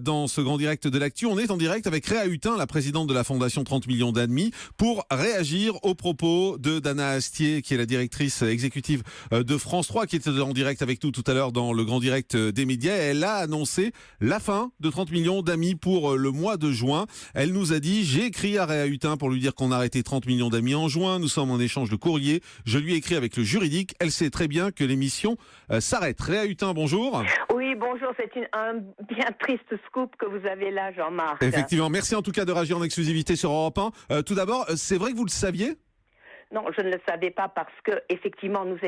Dans ce grand direct de l'actu, on est en direct avec Réa Hutin, la présidente de la Fondation 30 millions d'admis, pour réagir aux propos de Dana Astier, qui est la directrice exécutive de France 3, qui était en direct avec nous tout à l'heure dans le grand direct des médias. Elle a annoncé la fin de 30 millions d'amis pour le mois de juin. Elle nous a dit: j'ai écrit à Réa Hutin pour lui dire qu'on arrêtait 30 millions d'amis en juin. Nous sommes en échange de courrier. Je lui ai écrit avec le juridique. Elle sait très bien que l'émission s'arrête. Réa Hutin, bonjour. Oui, bonjour. C'est un bien triste scoop que vous avez là, Jean-Marc. Effectivement. Merci en tout cas de réagir en exclusivité sur Europe 1. Tout d'abord, c'est vrai que vous le saviez ? Non, je ne le savais pas parce que effectivement nous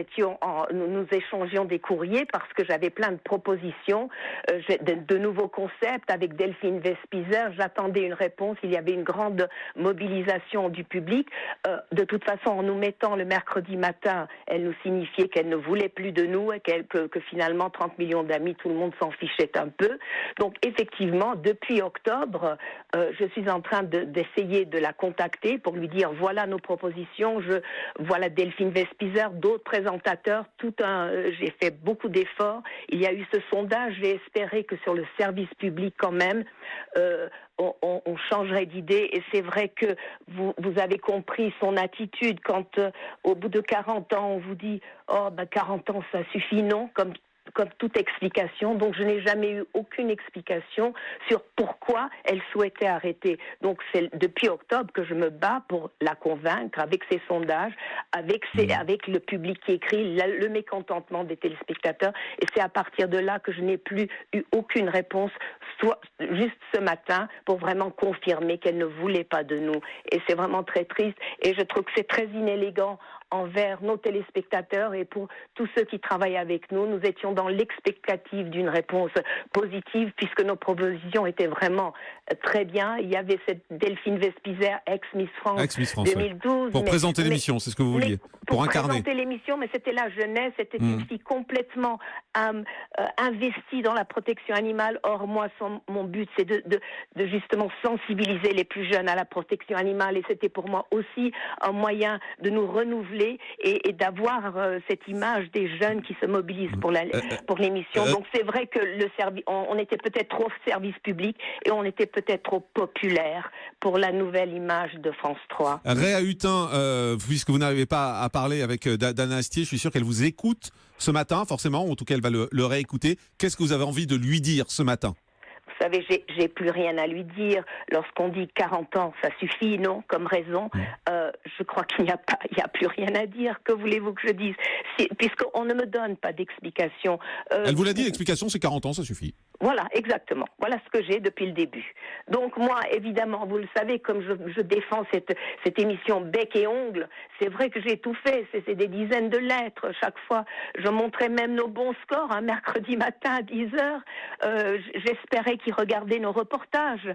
échangions des courriers parce que j'avais plein de propositions, de nouveaux concepts avec Delphine Vespizer. J'attendais une réponse. Il y avait une grande mobilisation du public. De toute façon, en nous mettant le mercredi matin, elle nous signifiait qu'elle ne voulait plus de nous et que finalement 30 millions d'amis, tout le monde s'en fichait un peu. Donc effectivement, depuis octobre, je suis en train d'essayer de la contacter pour lui dire voilà nos propositions. Voilà Delphine Vespizer, d'autres présentateurs, j'ai fait beaucoup d'efforts. Il y a eu ce sondage, j'ai espéré que sur le service public quand même, on changerait d'idée. Et c'est vrai que vous avez compris son attitude quand au bout de 40 ans, on vous dit « Oh, 40 ans, ça suffit », non, comme toute explication. Donc je n'ai jamais eu aucune explication sur pourquoi elle souhaitait arrêter. Donc c'est depuis octobre que je me bats pour la convaincre avec ses sondages, avec le public qui écrit, le mécontentement des téléspectateurs. Et c'est à partir de là que je n'ai plus eu aucune réponse, soit juste ce matin, pour vraiment confirmer qu'elle ne voulait pas de nous. Et c'est vraiment très triste. Et je trouve que c'est très inélégant envers nos téléspectateurs et pour tous ceux qui travaillent avec nous. Nous étions dans l'expectative d'une réponse positive puisque nos propositions étaient vraiment très bien. Il y avait cette Delphine Vespizer, ex-Miss France 2012. Pour présenter l'émission, c'est ce que vous vouliez. Pour incarner. Présenter l'émission, mais c'était la jeunesse, c'était une fille complètement investie dans la protection animale. Or, moi, mon but, c'est de justement sensibiliser les plus jeunes à la protection animale et c'était pour moi aussi un moyen de nous renouveler et d'avoir cette image des jeunes qui se mobilisent pour l'émission. Donc c'est vrai que on était peut-être trop service public et on était peut-être trop populaire pour la nouvelle image de France 3. Réa Hutin, puisque vous n'arrivez pas à parler avec Dana Astier, je suis sûr qu'elle vous écoute ce matin, forcément, ou en tout cas elle va le réécouter. Qu'est-ce que vous avez envie de lui dire ce matin ? Vous savez, j'ai plus rien à lui dire. Lorsqu'on dit 40 ans, ça suffit, non, comme raison. Je crois qu'il n'y a plus rien à dire. Que voulez-vous que je dise ? Puisqu'on ne me donne pas d'explication. Elle vous l'a dit, l'explication, c'est 40 ans, ça suffit. Voilà, exactement. Voilà ce que j'ai depuis le début. Donc moi, évidemment, vous le savez, comme je défends cette émission bec et ongle, c'est vrai que j'ai tout fait. C'est des dizaines de lettres. Chaque fois, je montrais même nos bons scores, un mercredi matin à 10h. J'espérais qu'ils regardaient nos reportages,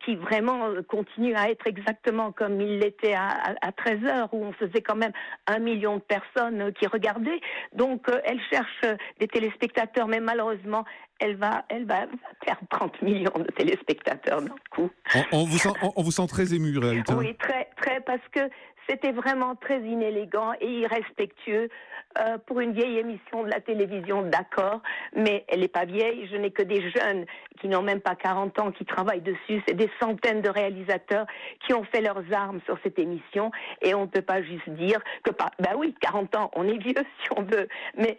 qui vraiment continuent à être exactement comme ils l'étaient à 13h, où on faisait quand même 1 million de personnes qui regardaient. Donc, elle cherche des téléspectateurs, mais malheureusement, elle va perdre 30 millions de téléspectateurs d'un coup. On vous sent très ému, Réa Hutin. Oui, très, très, parce que c'était vraiment très inélégant et irrespectueux pour une vieille émission de la télévision, d'accord, mais elle n'est pas vieille. Je n'ai que des jeunes qui n'ont même pas 40 ans qui travaillent dessus. C'est des centaines de réalisateurs qui ont fait leurs armes sur cette émission et on ne peut pas juste dire que, oui, 40 ans, on est vieux si on veut, mais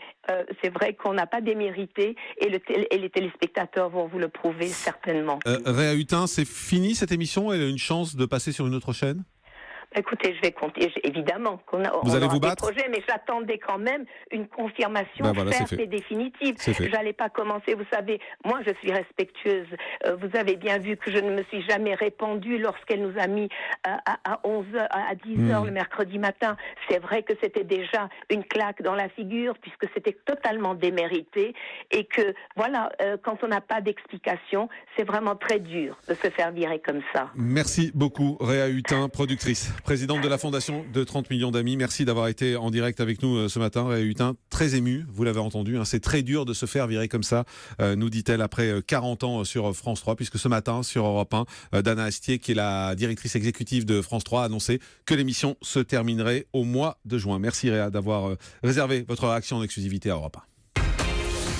c'est vrai qu'on n'a pas démérité et les téléspectateurs vont vous le prouver certainement. Réa Hutin, c'est fini cette émission ? Elle a une chance de passer sur une autre chaîne ? Écoutez, je vais compter, évidemment qu'on vous allez aura vous battre des projets, mais j'attendais quand même une confirmation ferme et définitive. J'allais pas commencer, vous savez, moi je suis respectueuse. Vous avez bien vu que je ne me suis jamais répandue lorsqu'elle nous a mis à 11h, à 10h le mercredi matin. C'est vrai que c'était déjà une claque dans la figure, puisque c'était totalement démérité, et que, voilà, quand on n'a pas d'explication, c'est vraiment très dur de se faire virer comme ça. Merci beaucoup, Réa Hutin, productrice, présidente de la Fondation de 30 millions d'amis. Merci d'avoir été en direct avec nous ce matin, Réa Hutin. Très émue, vous l'avez entendu, c'est très dur de se faire virer comme ça, nous dit-elle, après 40 ans sur France 3, puisque ce matin, sur Europe 1, Dana Astier, qui est la directrice exécutive de France 3, a annoncé que l'émission se terminerait au mois de juin. Merci Réa d'avoir réservé votre réaction en exclusivité à Europe 1.